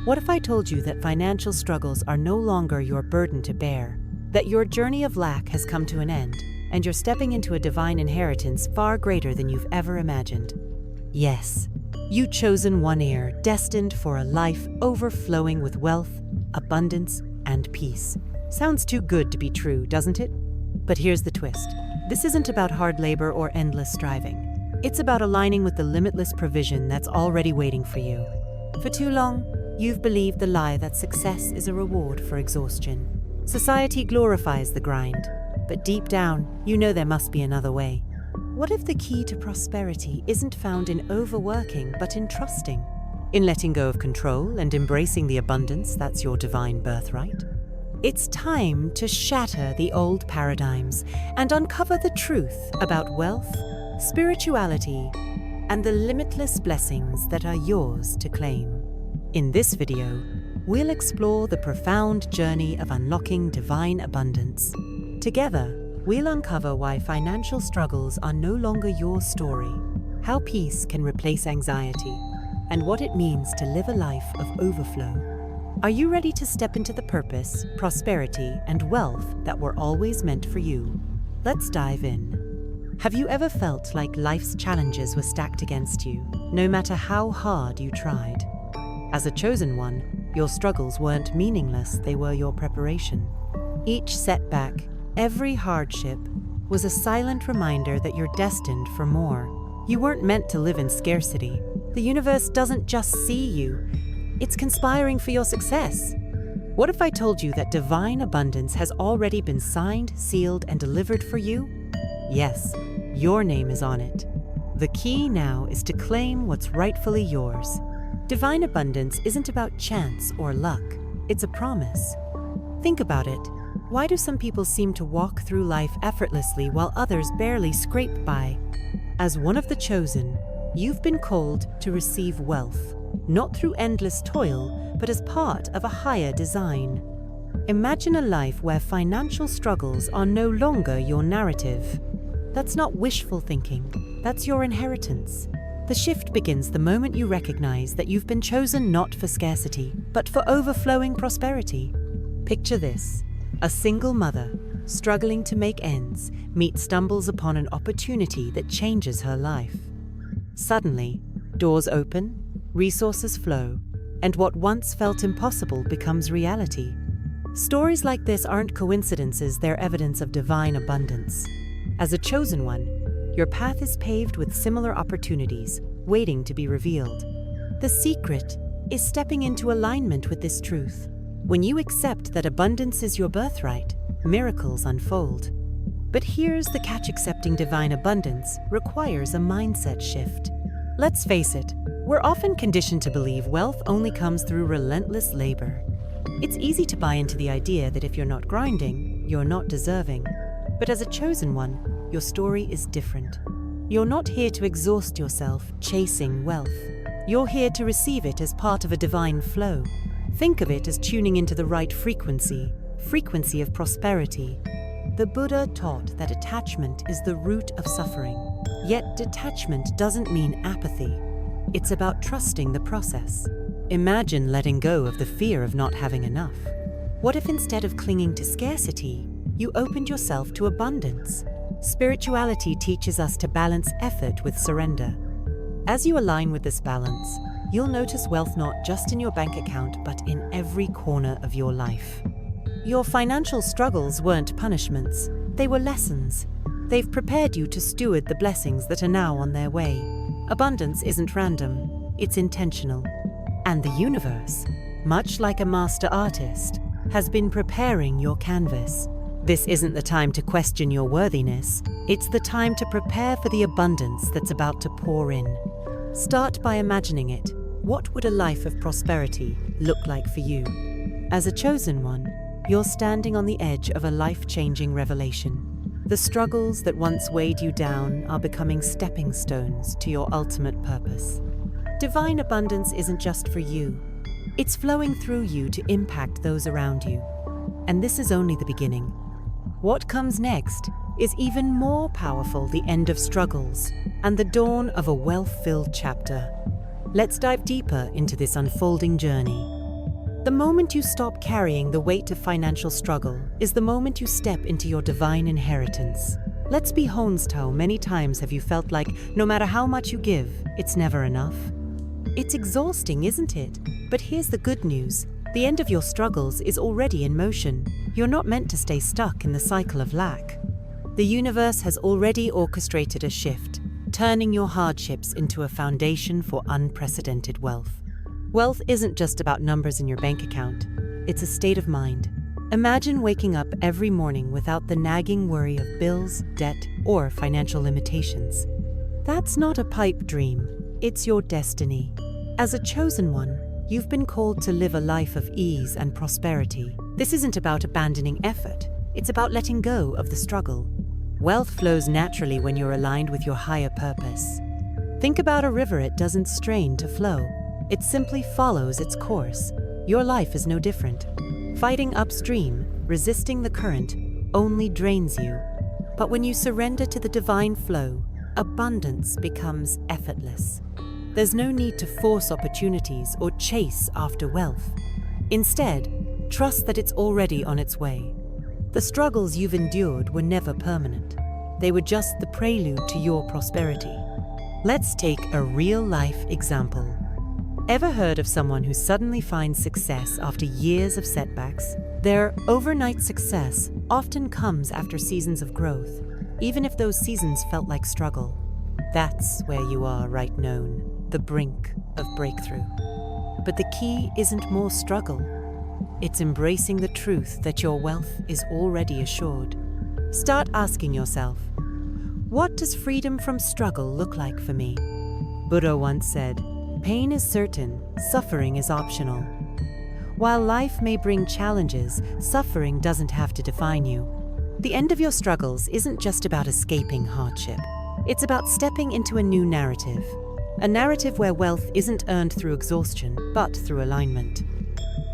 What if I told you that financial struggles are no longer your burden to bear, that your journey of lack has come to an end, and you're stepping into a divine inheritance far greater than you've ever imagined? Yes, you chosen one heir, destined for a life overflowing with wealth, abundance, and peace. Sounds too good to be true, doesn't it? But here's the twist. This isn't about hard labor or endless striving. It's about aligning with the limitless provision that's already waiting for you. For too long, you've believed the lie that success is a reward for exhaustion. Society glorifies the grind, but deep down, you know there must be another way. What if the key to prosperity isn't found in overworking, but in trusting? In letting go of control and embracing the abundance that's your divine birthright? It's time to shatter the old paradigms and uncover the truth about wealth, spirituality, and the limitless blessings that are yours to claim. In this video, we'll explore the profound journey of unlocking divine abundance. Together, we'll uncover why financial struggles are no longer your story, how peace can replace anxiety, and what it means to live a life of overflow. Are you ready to step into the purpose, prosperity, and wealth that were always meant for you? Let's dive in. Have you ever felt like life's challenges were stacked against you, no matter how hard you tried? As a chosen one, your struggles weren't meaningless, they were your preparation. Each setback, every hardship, was a silent reminder that you're destined for more. You weren't meant to live in scarcity. The universe doesn't just see you, it's conspiring for your success. What if I told you that divine abundance has already been signed, sealed, and delivered for you? Yes, your name is on it. The key now is to claim what's rightfully yours. Divine abundance isn't about chance or luck, it's a promise. Think about it. Why do some people seem to walk through life effortlessly while others barely scrape by? As one of the chosen, you've been called to receive wealth, not through endless toil, but as part of a higher design. Imagine a life where financial struggles are no longer your narrative. That's not wishful thinking, that's your inheritance. The shift begins the moment you recognize that you've been chosen not for scarcity, but for overflowing prosperity. Picture this: a single mother, struggling to make ends, stumbles upon an opportunity that changes her life. Suddenly, doors open, resources flow, and what once felt impossible becomes reality. Stories like this aren't coincidences, they're evidence of divine abundance. As a chosen one, your path is paved with similar opportunities, waiting to be revealed. The secret is stepping into alignment with this truth. When you accept that abundance is your birthright, miracles unfold. But here's the catch: accepting divine abundance requires a mindset shift. Let's face it, we're often conditioned to believe wealth only comes through relentless labor. It's easy to buy into the idea that if you're not grinding, you're not deserving. But as a chosen one, your story is different. You're not here to exhaust yourself chasing wealth. You're here to receive it as part of a divine flow. Think of it as tuning into the right frequency of prosperity. The Buddha taught that attachment is the root of suffering. Yet detachment doesn't mean apathy. It's about trusting the process. Imagine letting go of the fear of not having enough. What if instead of clinging to scarcity, you opened yourself to abundance? Spirituality teaches us to balance effort with surrender. As you align with this balance, you'll notice wealth not just in your bank account, but in every corner of your life. Your financial struggles weren't punishments, they were lessons. They've prepared you to steward the blessings that are now on their way. Abundance isn't random, it's intentional. And the universe, much like a master artist, has been preparing your canvas. This isn't the time to question your worthiness, it's the time to prepare for the abundance that's about to pour in. Start by imagining it. What would a life of prosperity look like for you? As a chosen one, you're standing on the edge of a life-changing revelation. The struggles that once weighed you down are becoming stepping stones to your ultimate purpose. Divine abundance isn't just for you. It's flowing through you to impact those around you. And this is only the beginning. What comes next is even more powerful: the end of struggles and the dawn of a wealth-filled chapter. Let's dive deeper into this unfolding journey. The moment you stop carrying the weight of financial struggle is the moment you step into your divine inheritance. Let's be honest, how many times have you felt like no matter how much you give, it's never enough? It's exhausting, isn't it? But here's the good news. The end of your struggles is already in motion. You're not meant to stay stuck in the cycle of lack. The universe has already orchestrated a shift, turning your hardships into a foundation for unprecedented wealth. Wealth isn't just about numbers in your bank account. It's a state of mind. Imagine waking up every morning without the nagging worry of bills, debt, or financial limitations. That's not a pipe dream. It's your destiny. As a chosen one, you've been called to live a life of ease and prosperity. This isn't about abandoning effort. It's about letting go of the struggle. Wealth flows naturally when you're aligned with your higher purpose. Think about a river. It doesn't strain to flow. It simply follows its course. Your life is no different. Fighting upstream, resisting the current, only drains you. But when you surrender to the divine flow, abundance becomes effortless. There's no need to force opportunities or chase after wealth. Instead, trust that it's already on its way. The struggles you've endured were never permanent. They were just the prelude to your prosperity. Let's take a real-life example. Ever heard of someone who suddenly finds success after years of setbacks? Their overnight success often comes after seasons of growth, even if those seasons felt like struggle. That's where you are right now, the brink of breakthrough. But the key isn't more struggle. It's embracing the truth that your wealth is already assured. Start asking yourself, what does freedom from struggle look like for me? Buddha once said, pain is certain, suffering is optional. While life may bring challenges, suffering doesn't have to define you. The end of your struggles isn't just about escaping hardship. It's about stepping into a new narrative. A narrative where wealth isn't earned through exhaustion, but through alignment.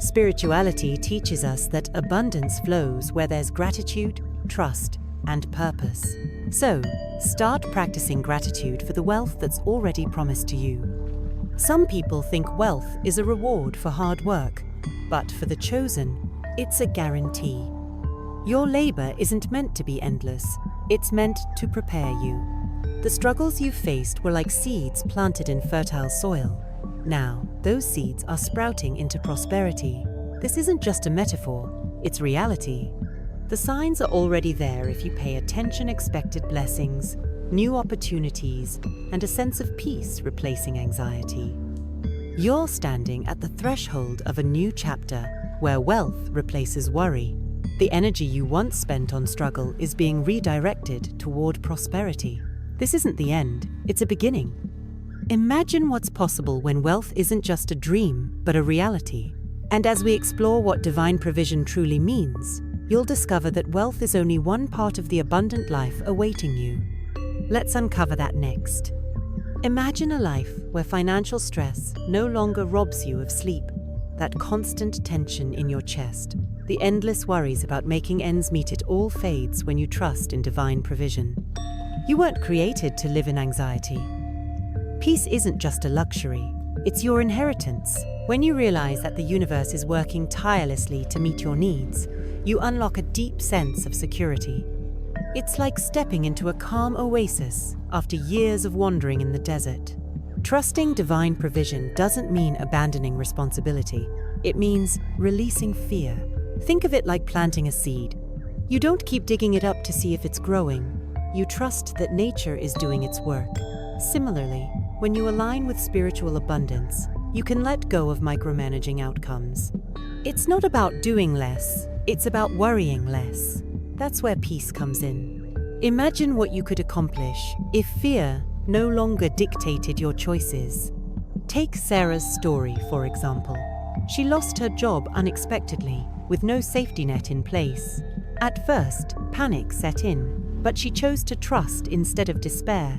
Spirituality teaches us that abundance flows where there's gratitude, trust, and purpose. So, start practicing gratitude for the wealth that's already promised to you. Some people think wealth is a reward for hard work, but for the chosen, it's a guarantee. Your labor isn't meant to be endless, it's meant to prepare you. The struggles you've faced were like seeds planted in fertile soil. Now, those seeds are sprouting into prosperity. This isn't just a metaphor, it's reality. The signs are already there if you pay attention. Expected blessings, new opportunities, and a sense of peace replacing anxiety. You're standing at the threshold of a new chapter where wealth replaces worry. The energy you once spent on struggle is being redirected toward prosperity. This isn't the end, it's a beginning. Imagine what's possible when wealth isn't just a dream, but a reality. And as we explore what divine provision truly means, you'll discover that wealth is only one part of the abundant life awaiting you. Let's uncover that next. Imagine a life where financial stress no longer robs you of sleep, that constant tension in your chest, the endless worries about making ends meet. It all fades when you trust in divine provision. You weren't created to live in anxiety. Peace isn't just a luxury, it's your inheritance. When you realize that the universe is working tirelessly to meet your needs, you unlock a deep sense of security. It's like stepping into a calm oasis after years of wandering in the desert. Trusting divine provision doesn't mean abandoning responsibility. It means releasing fear. Think of it like planting a seed. You don't keep digging it up to see if it's growing. You trust that nature is doing its work. Similarly, when you align with spiritual abundance, you can let go of micromanaging outcomes. It's not about doing less, it's about worrying less. That's where peace comes in. Imagine what you could accomplish if fear no longer dictated your choices. Take Sarah's story, for example. She lost her job unexpectedly, with no safety net in place. At first, panic set in, but she chose to trust instead of despair.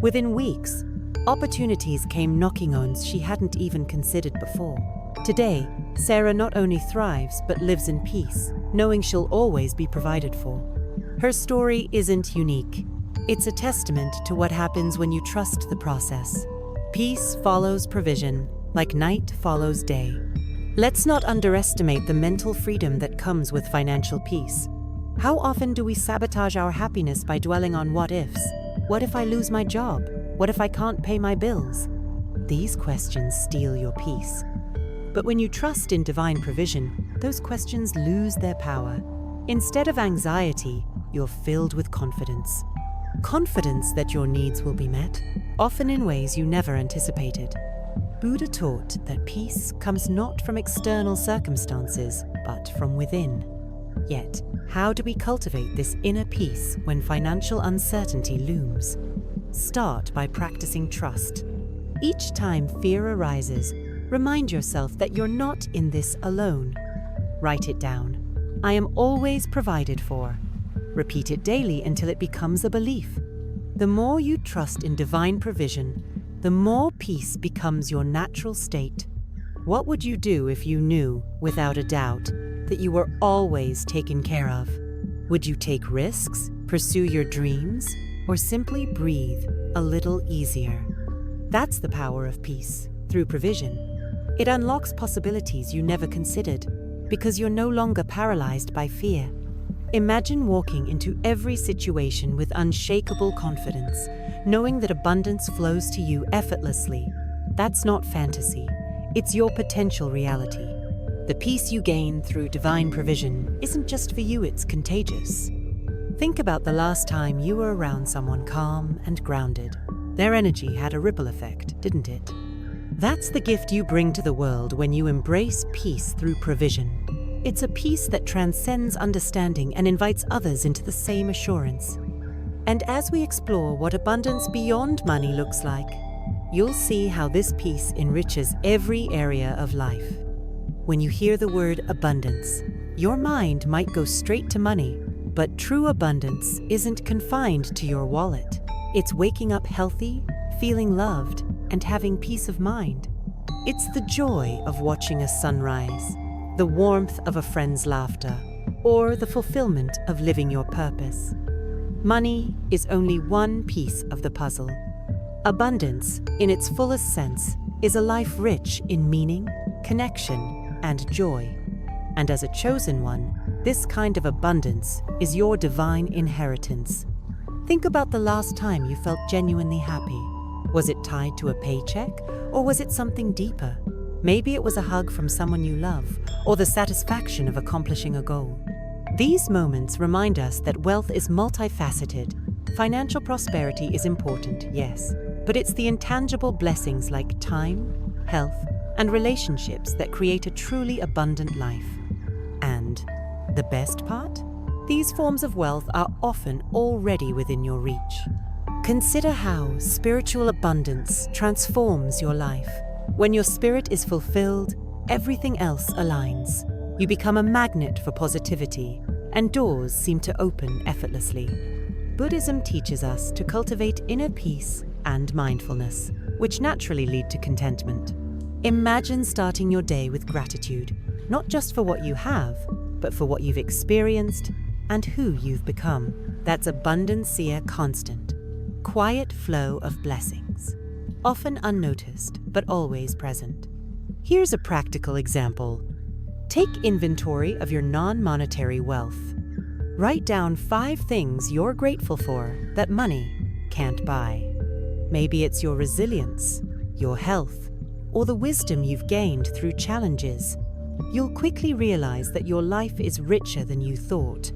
Within weeks, opportunities came knocking on she hadn't even considered before. Today, Sarah not only thrives but lives in peace, knowing she'll always be provided for. Her story isn't unique. It's a testament to what happens when you trust the process. Peace follows provision, like night follows day. Let's not underestimate the mental freedom that comes with financial peace. How often do we sabotage our happiness by dwelling on what ifs? What if I lose my job? What if I can't pay my bills? These questions steal your peace. But when you trust in divine provision, those questions lose their power. Instead of anxiety, you're filled with confidence. Confidence that your needs will be met, often in ways you never anticipated. Buddha taught that peace comes not from external circumstances, but from within. Yet, how do we cultivate this inner peace when financial uncertainty looms? Start by practicing trust. Each time fear arises, remind yourself that you're not in this alone. Write it down. I am always provided for. Repeat it daily until it becomes a belief. The more you trust in divine provision, the more peace becomes your natural state. What would you do if you knew, without a doubt, that you were always taken care of? Would you take risks, pursue your dreams, or simply breathe a little easier? That's the power of peace, through provision. It unlocks possibilities you never considered, because you're no longer paralyzed by fear. Imagine walking into every situation with unshakable confidence, knowing that abundance flows to you effortlessly. That's not fantasy. It's your potential reality. The peace you gain through divine provision isn't just for you, it's contagious. Think about the last time you were around someone calm and grounded. Their energy had a ripple effect, didn't it? That's the gift you bring to the world when you embrace peace through provision. It's a peace that transcends understanding and invites others into the same assurance. And as we explore what abundance beyond money looks like, you'll see how this peace enriches every area of life. When you hear the word abundance, your mind might go straight to money, but true abundance isn't confined to your wallet. It's waking up healthy, feeling loved, and having peace of mind. It's the joy of watching a sunrise, the warmth of a friend's laughter, or the fulfillment of living your purpose. Money is only one piece of the puzzle. Abundance, in its fullest sense, is a life rich in meaning, connection, and joy. And as a chosen one, this kind of abundance is your divine inheritance. Think about the last time you felt genuinely happy. Was it tied to a paycheck, or was it something deeper? Maybe it was a hug from someone you love, or the satisfaction of accomplishing a goal. These moments remind us that wealth is multifaceted. Financial prosperity is important, yes, but it's the intangible blessings like time, health, and relationships that create a truly abundant life. And the best part? These forms of wealth are often already within your reach. Consider how spiritual abundance transforms your life. When your spirit is fulfilled, everything else aligns. You become a magnet for positivity, and doors seem to open effortlessly. Buddhism teaches us to cultivate inner peace and mindfulness, which naturally lead to contentment. Imagine starting your day with gratitude, not just for what you have, but for what you've experienced and who you've become. That's abundancia constant, quiet flow of blessings, often unnoticed, but always present. Here's a practical example. Take inventory of your non-monetary wealth. Write down 5 things you're grateful for that money can't buy. Maybe it's your resilience, your health, or the wisdom you've gained through challenges. You'll quickly realize that your life is richer than you thought.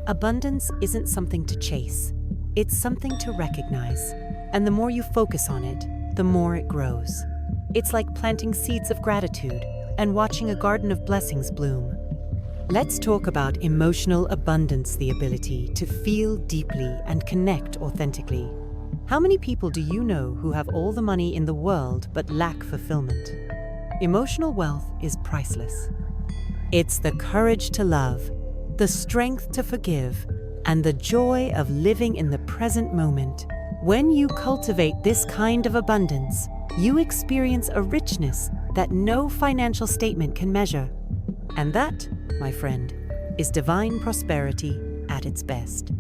Abundance isn't something to chase. It's something to recognize. And the more you focus on it, the more it grows. It's like planting seeds of gratitude and watching a garden of blessings bloom. Let's talk about emotional abundance, the ability to feel deeply and connect authentically. How many people do you know who have all the money in the world but lack fulfillment? Emotional wealth is priceless. It's the courage to love, the strength to forgive, and the joy of living in the present moment. When you cultivate this kind of abundance, you experience a richness that no financial statement can measure. And that, my friend, is divine prosperity at its best.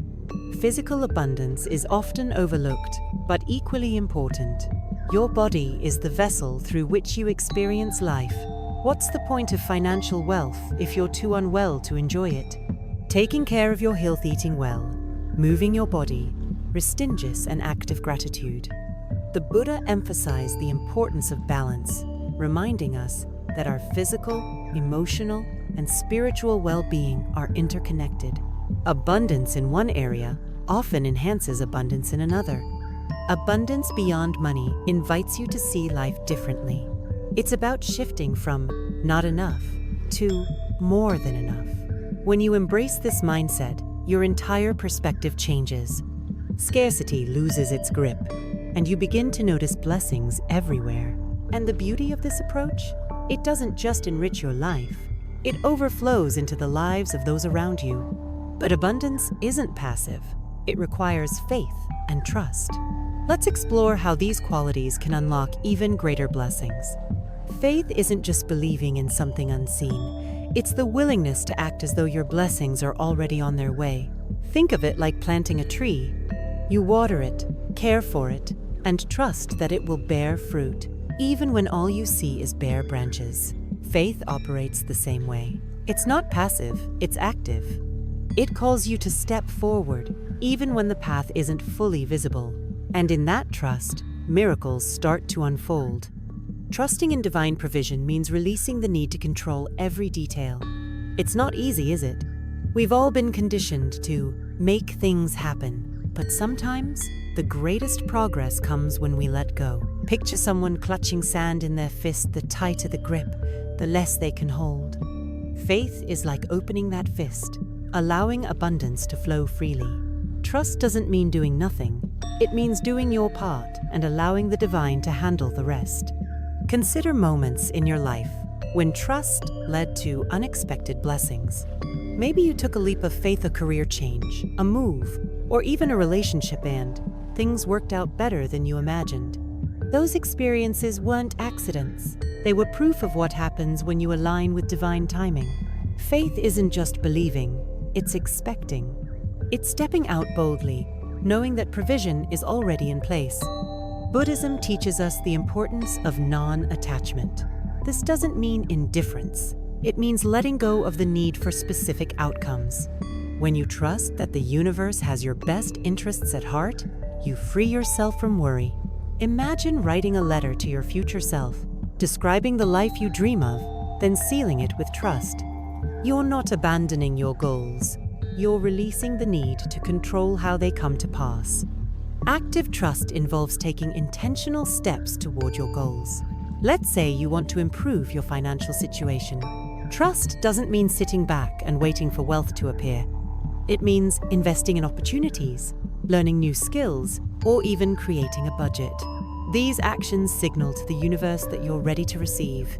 Physical abundance is often overlooked, but equally important. Your body is the vessel through which you experience life. What's the point of financial wealth if you're too unwell to enjoy it? Taking care of your health, eating well, moving your body, restingus and active gratitude. The Buddha emphasized the importance of balance, reminding us that our physical, emotional, and spiritual well-being are interconnected. Abundance in one area often enhances abundance in another. Abundance beyond money invites you to see life differently. It's about shifting from not enough to more than enough. When you embrace this mindset, your entire perspective changes. Scarcity loses its grip, and you begin to notice blessings everywhere. And the beauty of this approach? It doesn't just enrich your life, it overflows into the lives of those around you. But abundance isn't passive. It requires faith and trust. Let's explore how these qualities can unlock even greater blessings. Faith isn't just believing in something unseen. It's the willingness to act as though your blessings are already on their way. Think of it like planting a tree. You water it, care for it, and trust that it will bear fruit, even when all you see is bare branches. Faith operates the same way. It's not passive, it's active. It calls you to step forward, even when the path isn't fully visible. And in that trust, miracles start to unfold. Trusting in divine provision means releasing the need to control every detail. It's not easy, is it? We've all been conditioned to make things happen, but sometimes the greatest progress comes when we let go. Picture someone clutching sand in their fist. The tighter the grip, the less they can hold. Faith is like opening that fist, allowing abundance to flow freely. Trust doesn't mean doing nothing. It means doing your part and allowing the divine to handle the rest. Consider moments in your life when trust led to unexpected blessings. Maybe you took a leap of faith, a career change, a move, or even a relationship, and things worked out better than you imagined. Those experiences weren't accidents. They were proof of what happens when you align with divine timing. Faith isn't just believing, it's expecting. It's stepping out boldly, knowing that provision is already in place. Buddhism teaches us the importance of non-attachment. This doesn't mean indifference. It means letting go of the need for specific outcomes. When you trust that the universe has your best interests at heart, you free yourself from worry. Imagine writing a letter to your future self, describing the life you dream of, then sealing it with trust. You're not abandoning your goals. You're releasing the need to control how they come to pass. Active trust involves taking intentional steps toward your goals. Let's say you want to improve your financial situation. Trust doesn't mean sitting back and waiting for wealth to appear. It means investing in opportunities, learning new skills, or even creating a budget. These actions signal to the universe that you're ready to receive.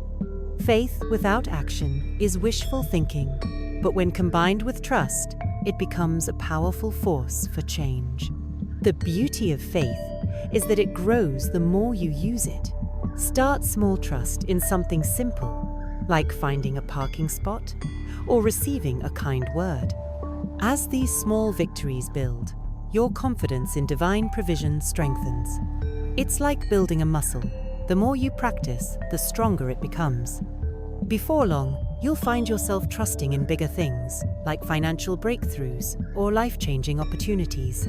Faith without action is wishful thinking, but when combined with trust, it becomes a powerful force for change. The beauty of faith is that it grows the more you use it. Start small. Trust in something simple, like finding a parking spot or receiving a kind word. As these small victories build, your confidence in divine provision strengthens. It's like building a muscle. The more you practice, the stronger it becomes. Before long, you'll find yourself trusting in bigger things, like financial breakthroughs or life-changing opportunities.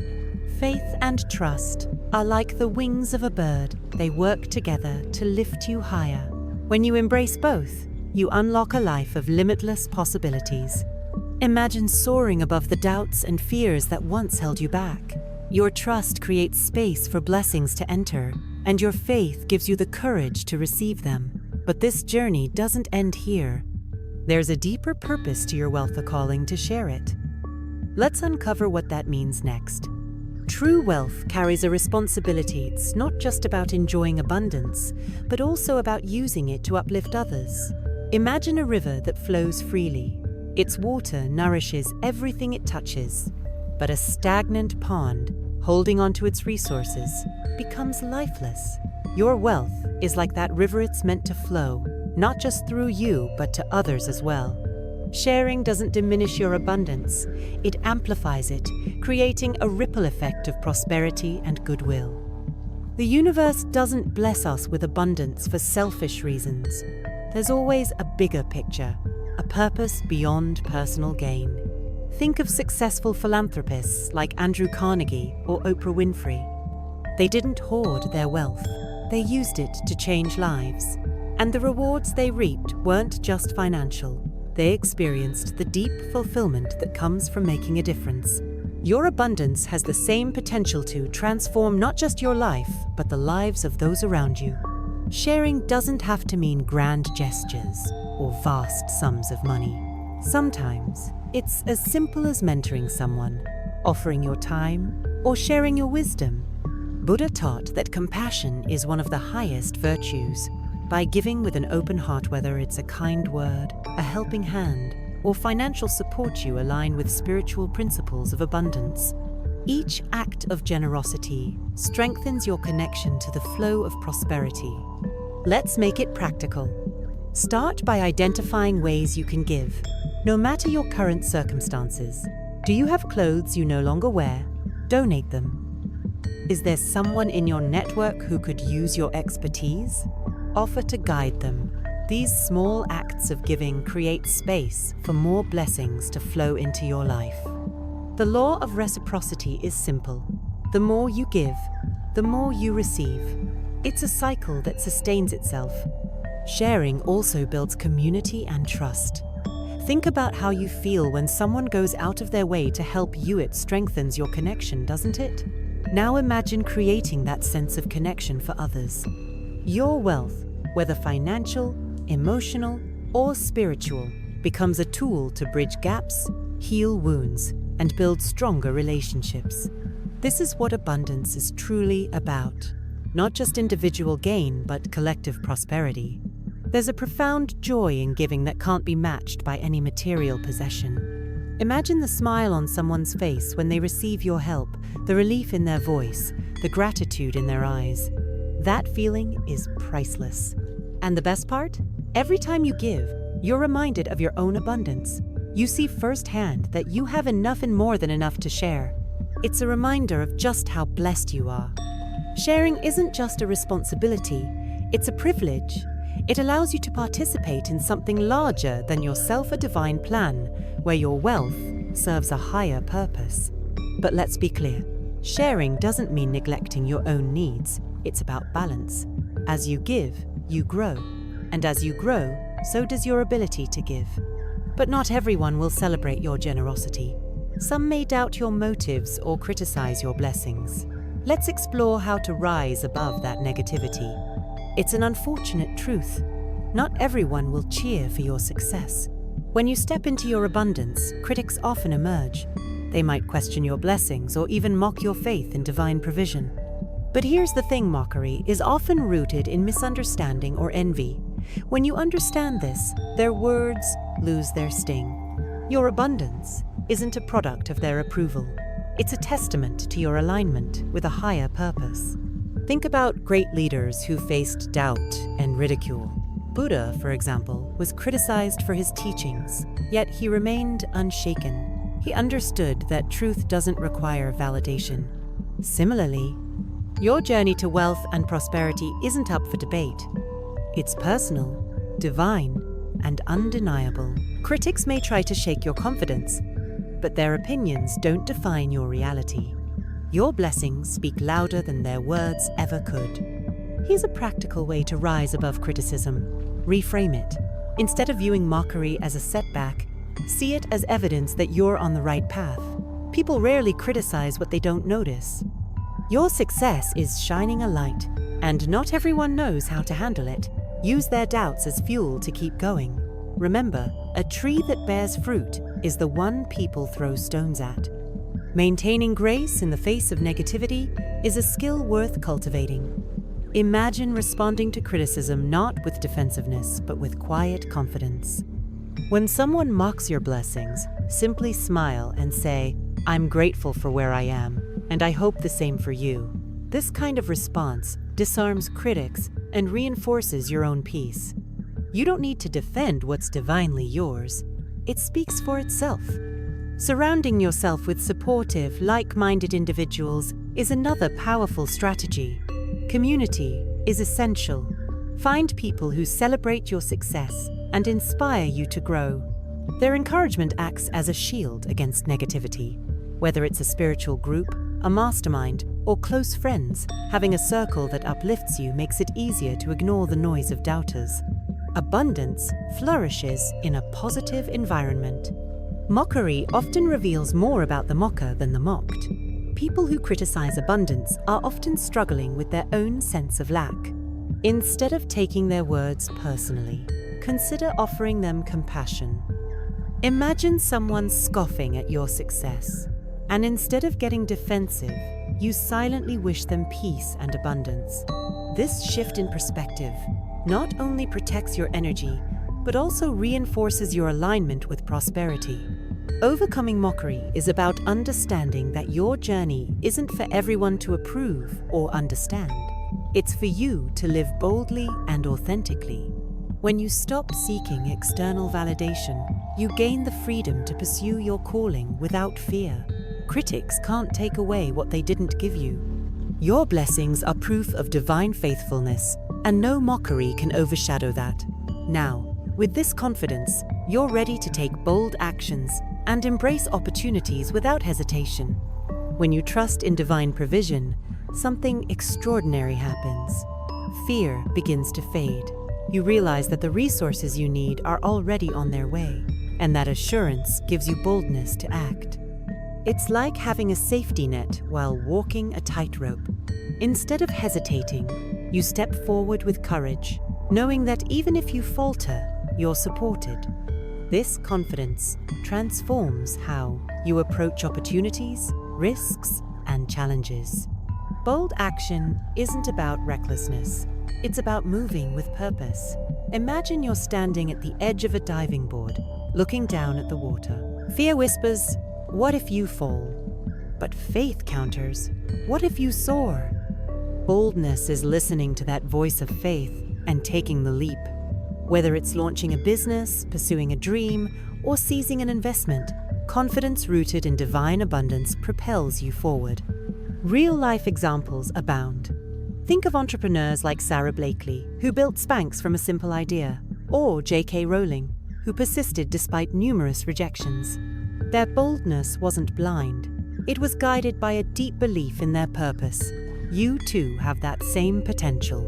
Faith and trust are like the wings of a bird. They work together to lift you higher. When you embrace both, you unlock a life of limitless possibilities. Imagine soaring above the doubts and fears that once held you back. Your trust creates space for blessings to enter, and your faith gives you the courage to receive them. But this journey doesn't end here. There's a deeper purpose to your wealth, a calling to share it. Let's uncover what that means next. True wealth carries a responsibility. It's not just about enjoying abundance, but also about using it to uplift others. Imagine a river that flows freely. Its water nourishes everything it touches. But a stagnant pond, holding onto its resources, becomes lifeless. Your wealth is like that river. It's meant to flow, not just through you, but to others as well. Sharing doesn't diminish your abundance, it amplifies it, creating a ripple effect of prosperity and goodwill. The universe doesn't bless us with abundance for selfish reasons. there's always a bigger picture, a purpose beyond personal gain. Think of successful philanthropists like Andrew Carnegie or Oprah Winfrey. They didn't hoard their wealth, they used it to change lives. And the rewards they reaped weren't just financial. They experienced the deep fulfillment that comes from making a difference. Your abundance has the same potential to transform not just your life, but the lives of those around you. Sharing doesn't have to mean grand gestures or vast sums of money. Sometimes it's as simple as mentoring someone, offering your time, or sharing your wisdom. Buddha taught that compassion is one of the highest virtues. By giving with an open heart, whether it's a kind word, a helping hand, or financial support, you align with spiritual principles of abundance. Each act of generosity strengthens your connection to the flow of prosperity. Let's make it practical. Start by identifying ways you can give, no matter your current circumstances. Do you have clothes you no longer wear? Donate them. Is there someone in your network who could use your expertise? Offer to guide them. These small acts of giving create space for more blessings to flow into your life. The law of reciprocity is simple. The more you give, the more you receive. It's a cycle that sustains itself. Sharing also builds community and trust. Think about how you feel when someone goes out of their way to help you. It strengthens your connection, doesn't it? Now imagine creating that sense of connection for others. Your wealth, whether financial, emotional, or spiritual, becomes a tool to bridge gaps, heal wounds, and build stronger relationships. This is what abundance is truly about. Not just individual gain, but collective prosperity. There's a profound joy in giving that can't be matched by any material possession. Imagine the smile on someone's face when they receive your help, the relief in their voice, the gratitude in their eyes. That feeling is priceless. And the best part? Every time you give, you're reminded of your own abundance. You see firsthand that you have enough and more than enough to share. It's a reminder of just how blessed you are. Sharing isn't just a responsibility, it's a privilege. It allows you to participate in something larger than yourself, a divine plan, where your wealth serves a higher purpose. But let's be clear, sharing doesn't mean neglecting your own needs. It's about balance. As you give, you grow. And as you grow, so does your ability to give. But not everyone will celebrate your generosity. Some may doubt your motives or criticize your blessings. Let's explore how to rise above that negativity. It's an unfortunate truth. Not everyone will cheer for your success. When you step into your abundance, critics often emerge. They might question your blessings or even mock your faith in divine provision. But here's the thing, mockery is often rooted in misunderstanding or envy. When you understand this, their words lose their sting. Your abundance isn't a product of their approval. It's a testament to your alignment with a higher purpose. Think about great leaders who faced doubt and ridicule. Buddha, for example, was criticized for his teachings, yet he remained unshaken. He understood that truth doesn't require validation. Similarly, your journey to wealth and prosperity isn't up for debate. It's personal, divine, and undeniable. Critics may try to shake your confidence, but their opinions don't define your reality. Your blessings speak louder than their words ever could. Here's a practical way to rise above criticism. Reframe it. Instead of viewing mockery as a setback, see it as evidence that you're on the right path. People rarely criticize what they don't notice. Your success is shining a light, and not everyone knows how to handle it. Use their doubts as fuel to keep going. Remember, a tree that bears fruit is the one people throw stones at. Maintaining grace in the face of negativity is a skill worth cultivating. Imagine responding to criticism not with defensiveness, but with quiet confidence. When someone mocks your blessings, simply smile and say, "I'm grateful for where I am, and I hope the same for you." This kind of response disarms critics and reinforces your own peace. You don't need to defend what's divinely yours. It speaks for itself. Surrounding yourself with supportive, like-minded individuals is another powerful strategy. Community is essential. Find people who celebrate your success and inspire you to grow. Their encouragement acts as a shield against negativity. Whether it's a spiritual group, a mastermind, or close friends, having a circle that uplifts you makes it easier to ignore the noise of doubters. Abundance flourishes in a positive environment. Mockery often reveals more about the mocker than the mocked. People who criticize abundance are often struggling with their own sense of lack. Instead of taking their words personally, consider offering them compassion. Imagine someone scoffing at your success, and instead of getting defensive, you silently wish them peace and abundance. This shift in perspective not only protects your energy, but also reinforces your alignment with prosperity. Overcoming mockery is about understanding that your journey isn't for everyone to approve or understand. It's for you to live boldly and authentically. When you stop seeking external validation, you gain the freedom to pursue your calling without fear. Critics can't take away what they didn't give you. Your blessings are proof of divine faithfulness, and no mockery can overshadow that. Now, with this confidence, you're ready to take bold actions and embrace opportunities without hesitation. When you trust in divine provision, something extraordinary happens. Fear begins to fade. You realize that the resources you need are already on their way, and that assurance gives you boldness to act. It's like having a safety net while walking a tightrope. Instead of hesitating, you step forward with courage, knowing that even if you falter, you're supported. This confidence transforms how you approach opportunities, risks, and challenges. Bold action isn't about recklessness. It's about moving with purpose. Imagine you're standing at the edge of a diving board, looking down at the water. Fear whispers, "What if you fall?" But faith counters, "What if you soar?" Boldness is listening to that voice of faith and taking the leap. Whether it's launching a business, pursuing a dream, or seizing an investment, confidence rooted in divine abundance propels you forward. Real-life examples abound. Think of entrepreneurs like Sarah Blakely, who built Spanx from a simple idea, or J.K. Rowling, who persisted despite numerous rejections. Their boldness wasn't blind. It was guided by a deep belief in their purpose. You too have that same potential.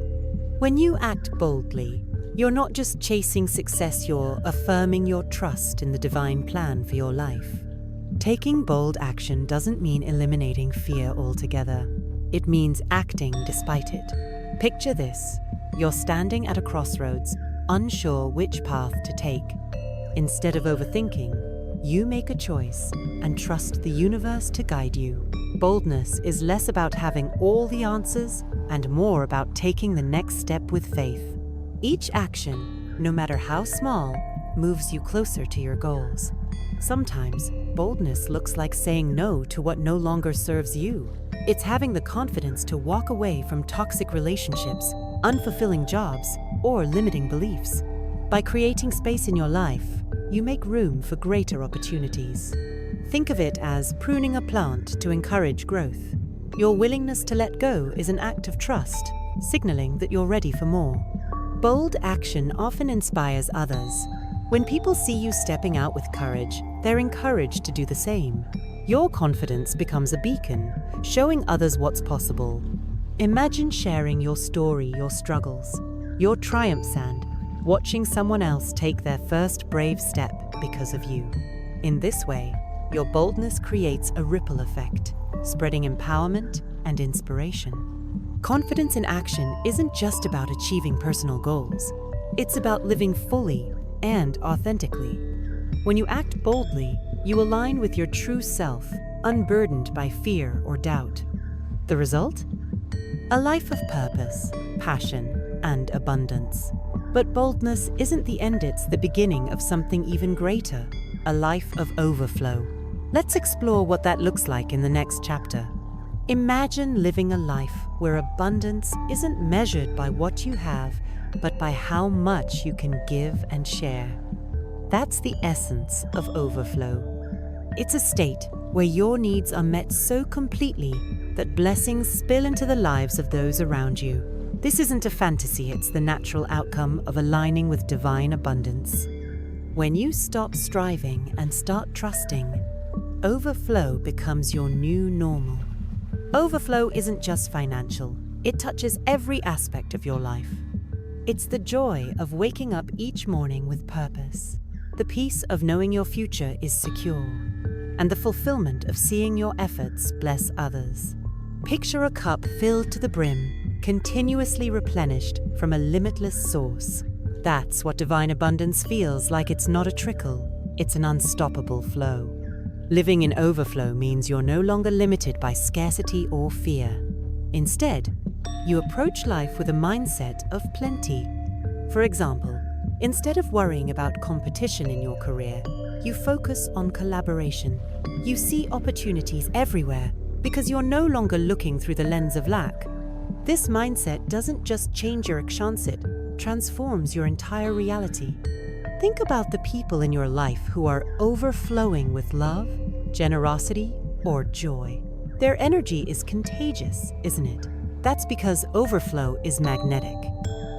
When you act boldly, you're not just chasing success, you're affirming your trust in the divine plan for your life. Taking bold action doesn't mean eliminating fear altogether. It means acting despite it. Picture this. You're standing at a crossroads, unsure which path to take. Instead of overthinking, you make a choice and trust the universe to guide you. Boldness is less about having all the answers and more about taking the next step with faith. Each action, no matter how small, moves you closer to your goals. Sometimes, boldness looks like saying no to what no longer serves you. It's having the confidence to walk away from toxic relationships, unfulfilling jobs, or limiting beliefs. By creating space in your life, you make room for greater opportunities. Think of it as pruning a plant to encourage growth. Your willingness to let go is an act of trust, signaling that you're ready for more. Bold action often inspires others. When people see you stepping out with courage, they're encouraged to do the same. Your confidence becomes a beacon, showing others what's possible. Imagine sharing your story, your struggles, your triumphs, and watching someone else take their first brave step because of you. In this way, your boldness creates a ripple effect, spreading empowerment and inspiration. Confidence in action isn't just about achieving personal goals. It's about living fully and authentically. When you act boldly, you align with your true self, unburdened by fear or doubt. The result? A life of purpose, passion, and abundance. But boldness isn't the end, it's the beginning of something even greater, a life of overflow. Let's explore what that looks like in the next chapter. Imagine living a life where abundance isn't measured by what you have, but by how much you can give and share. That's the essence of overflow. It's a state where your needs are met so completely that blessings spill into the lives of those around you. This isn't a fantasy, it's the natural outcome of aligning with divine abundance. When you stop striving and start trusting, overflow becomes your new normal. Overflow isn't just financial, it touches every aspect of your life. It's the joy of waking up each morning with purpose, the peace of knowing your future is secure, and the fulfillment of seeing your efforts bless others. Picture a cup filled to the brim, continuously replenished from a limitless source. That's what divine abundance feels like. It's not a trickle, it's an unstoppable flow. Living in overflow means you're no longer limited by scarcity or fear. Instead, you approach life with a mindset of plenty. For example, instead of worrying about competition in your career, you focus on collaboration. You see opportunities everywhere because you're no longer looking through the lens of lack. This mindset doesn't just change your chance, it transforms your entire reality. Think about the people in your life who are overflowing with love, generosity, or joy. Their energy is contagious, isn't it? That's because overflow is magnetic.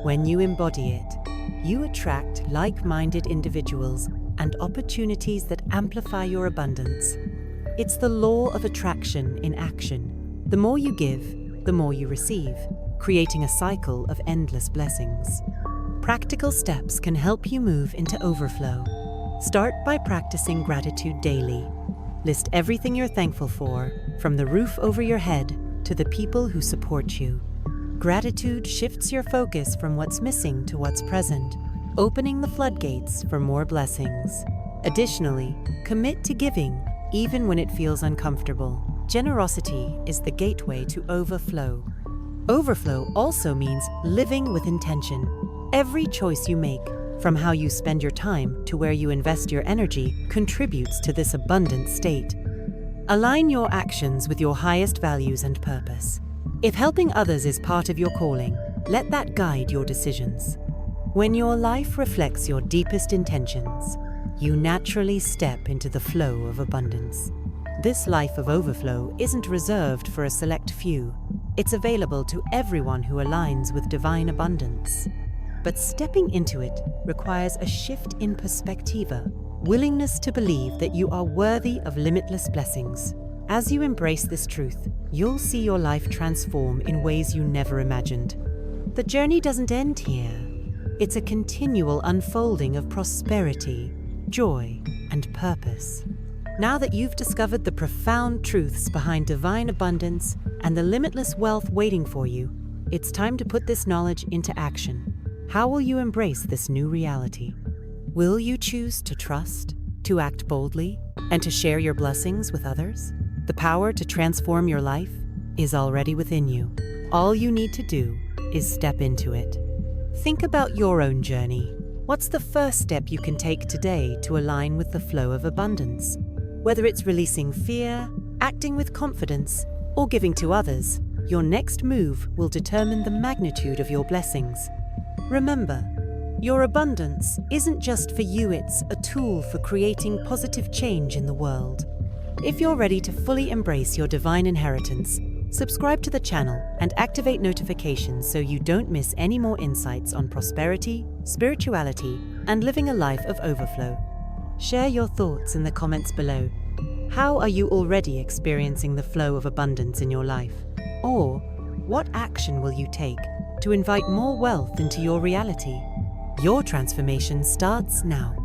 When you embody it, you attract like-minded individuals and opportunities that amplify your abundance. It's the law of attraction in action. The more you give, the more you receive, creating a cycle of endless blessings. Practical steps can help you move into overflow. Start by practicing gratitude daily. List everything you're thankful for, from the roof over your head to the people who support you. Gratitude shifts your focus from what's missing to what's present, opening the floodgates for more blessings. Additionally, commit to giving, even when it feels uncomfortable. Generosity is the gateway to overflow. Overflow also means living with intention. Every choice you make, from how you spend your time to where you invest your energy, contributes to this abundant state. Align your actions with your highest values and purpose. If helping others is part of your calling, let that guide your decisions. When your life reflects your deepest intentions, you naturally step into the flow of abundance. This life of overflow isn't reserved for a select few. It's available to everyone who aligns with divine abundance. But stepping into it requires a shift in perspectiva, willingness to believe that you are worthy of limitless blessings. As you embrace this truth, you'll see your life transform in ways you never imagined. The journey doesn't end here. It's a continual unfolding of prosperity, joy, and purpose. Now that you've discovered the profound truths behind divine abundance and the limitless wealth waiting for you, it's time to put this knowledge into action. How will you embrace this new reality? Will you choose to trust, to act boldly, and to share your blessings with others? The power to transform your life is already within you. All you need to do is step into it. Think about your own journey. What's the first step you can take today to align with the flow of abundance? Whether it's releasing fear, acting with confidence, or giving to others, your next move will determine the magnitude of your blessings. Remember, your abundance isn't just for you, it's a tool for creating positive change in the world. If you're ready to fully embrace your divine inheritance, subscribe to the channel and activate notifications so you don't miss any more insights on prosperity, spirituality, and living a life of overflow. Share your thoughts in the comments below. How are you already experiencing the flow of abundance in your life? Or, what action will you take to invite more wealth into your reality? Your transformation starts now.